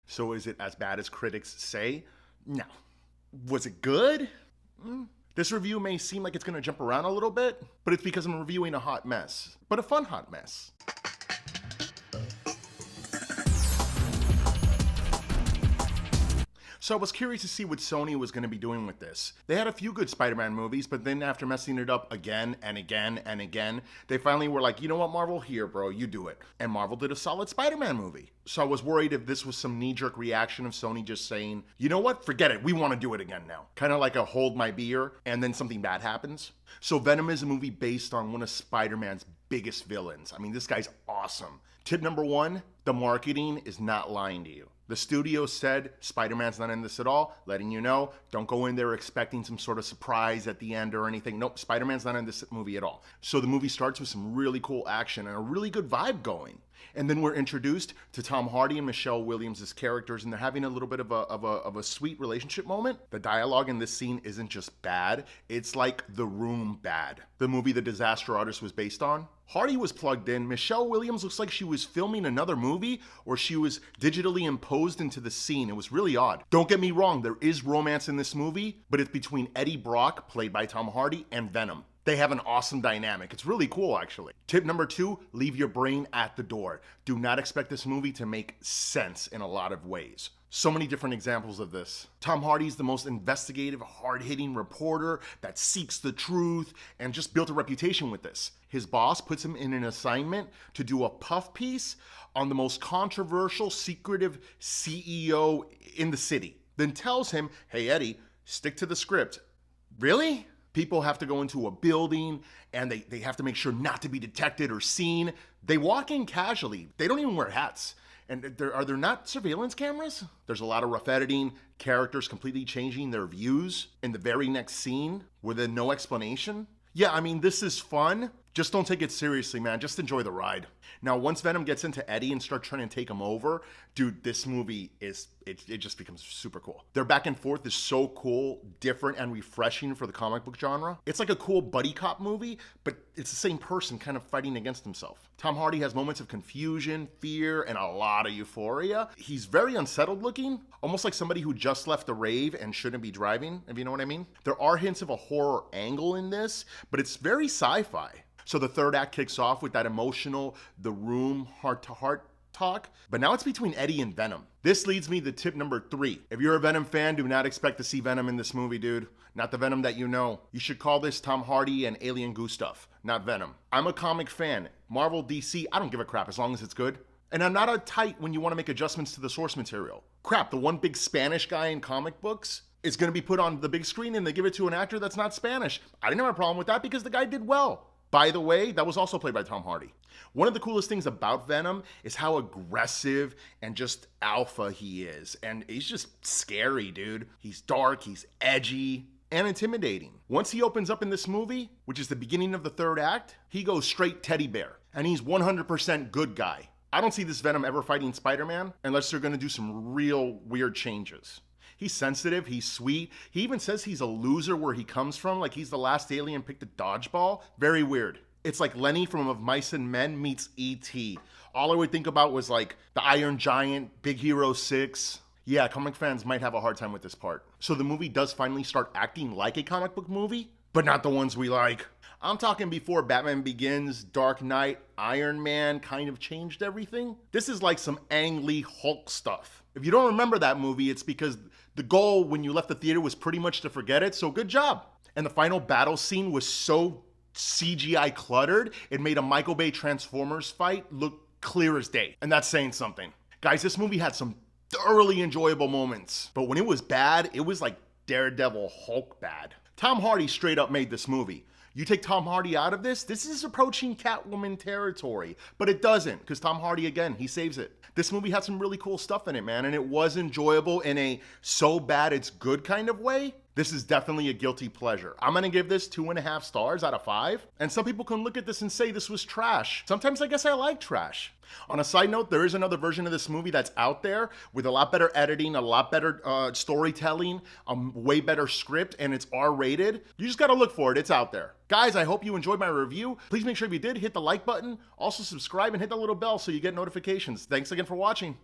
So is it as bad as critics say? No. Was it good? This review may seem like it's going to jump around a little bit, but it's because I'm reviewing a hot mess. But a fun hot mess. So I was curious to see what Sony was going to be doing with this. They had a few good Spider-Man movies, but then after messing it up again and again and again, they finally were like, you know what, Marvel? Here, bro, you do it. And Marvel did a solid Spider-Man movie. So I was worried if this was some knee-jerk reaction of Sony just saying, you know what, forget it, we want to do it again now. Kind of like a hold my beer, and then something bad happens. So Venom is a movie based on one of Spider-Man's biggest villains. I mean, this guy's awesome. Tip number one, the marketing is not lying to you. The studio said Spider-Man's not in this at all, letting you know, don't go in there expecting some sort of surprise at the end or anything. Nope, Spider-Man's not in this movie at all. So the movie starts with some really cool action and a really good vibe going. And then we're introduced to Tom Hardy and Michelle Williams' characters, and they're having a little bit of a sweet relationship moment. The dialogue in this scene isn't just bad, it's like The Room bad, the movie The Disaster Artist was based on. Hardy was plugged in. Michelle Williams looks like she was filming another movie or she was digitally imposed into the scene. It was really odd. Don't get me wrong, there is romance in this movie, but it's between Eddie Brock, played by Tom Hardy, and Venom. They have an awesome dynamic. It's really cool, actually. Tip number two, leave your brain at the door. Do not expect this movie to make sense in a lot of ways. So many different examples of this. Tom Hardy's the most investigative, hard-hitting reporter that seeks the truth and just built a reputation with this. His boss puts him in an assignment to do a puff piece on the most controversial, secretive CEO in the city. Then tells him, hey Eddie, stick to the script. Really? People have to go into a building and they have to make sure not to be detected or seen. They walk in casually. They don't even wear hats. And are there not surveillance cameras? There's a lot of rough editing, characters completely changing their views in the very next scene with no explanation. Yeah, I mean, this is fun. Just don't take it seriously, man. Just enjoy the ride. Now, once Venom gets into Eddie and starts trying to take him over, dude, this movie it just becomes super cool. Their back and forth is so cool, different, and refreshing for the comic book genre. It's like a cool buddy cop movie, but it's the same person kind of fighting against himself. Tom Hardy has moments of confusion, fear, and a lot of euphoria. He's very unsettled looking, almost like somebody who just left a rave and shouldn't be driving, if you know what I mean. There are hints of a horror angle in this, but it's very sci-fi. So the third act kicks off with that emotional, The Room, heart-to-heart talk, but now it's between Eddie and Venom. This leads me to tip number three. If you're a Venom fan, do not expect to see Venom in this movie, dude. Not the Venom that you know. You should call this Tom Hardy and Alien Gustav, not Venom. I'm a comic fan. Marvel, DC, I don't give a crap as long as it's good. And I'm not uptight when you want to make adjustments to the source material. Crap, the one big Spanish guy in comic books is going to be put on the big screen and they give it to an actor that's not Spanish. I didn't have a problem with that because the guy did well. By the way, that was also played by Tom Hardy. One of the coolest things about Venom is how aggressive and just alpha he is. And he's just scary, dude. He's dark, he's edgy, and intimidating. Once he opens up in this movie, which is the beginning of the third act, he goes straight teddy bear. And he's 100% good guy. I don't see this Venom ever fighting Spider-Man unless they're gonna do some real weird changes. He's sensitive, he's sweet. He even says he's a loser where he comes from, like he's the last alien picked a dodgeball. Very weird. It's like Lenny from Of Mice and Men meets E.T. All I would think about was like the Iron Giant, Big Hero 6. Yeah, comic fans might have a hard time with this part. So the movie does finally start acting like a comic book movie, but not the ones we like. I'm talking before Batman Begins, Dark Knight, Iron Man kind of changed everything. This is like some Ang Lee Hulk stuff. If you don't remember that movie, it's because the goal when you left the theater was pretty much to forget it, so good job. And the final battle scene was so CGI cluttered, it made a Michael Bay Transformers fight look clear as day. And that's saying something. Guys, this movie had some thoroughly enjoyable moments, but when it was bad, it was like Daredevil Hulk bad. Tom Hardy straight up made this movie. You take Tom Hardy out of this is approaching Catwoman territory, but it doesn't, because Tom Hardy, again, he saves it. This movie had some really cool stuff in it, man, and it was enjoyable in a so bad it's good kind of way. This is definitely a guilty pleasure. I'm gonna give this 2.5 stars out of 5. And some people can look at this and say this was trash. Sometimes I guess I like trash. On a side note, there is another version of this movie that's out there with a lot better editing, a lot better storytelling, a way better script, and it's R-rated. You just gotta look for it, it's out there. Guys, I hope you enjoyed my review. Please make sure if you did, hit the like button. Also subscribe and hit the little bell so you get notifications. Thanks again for watching.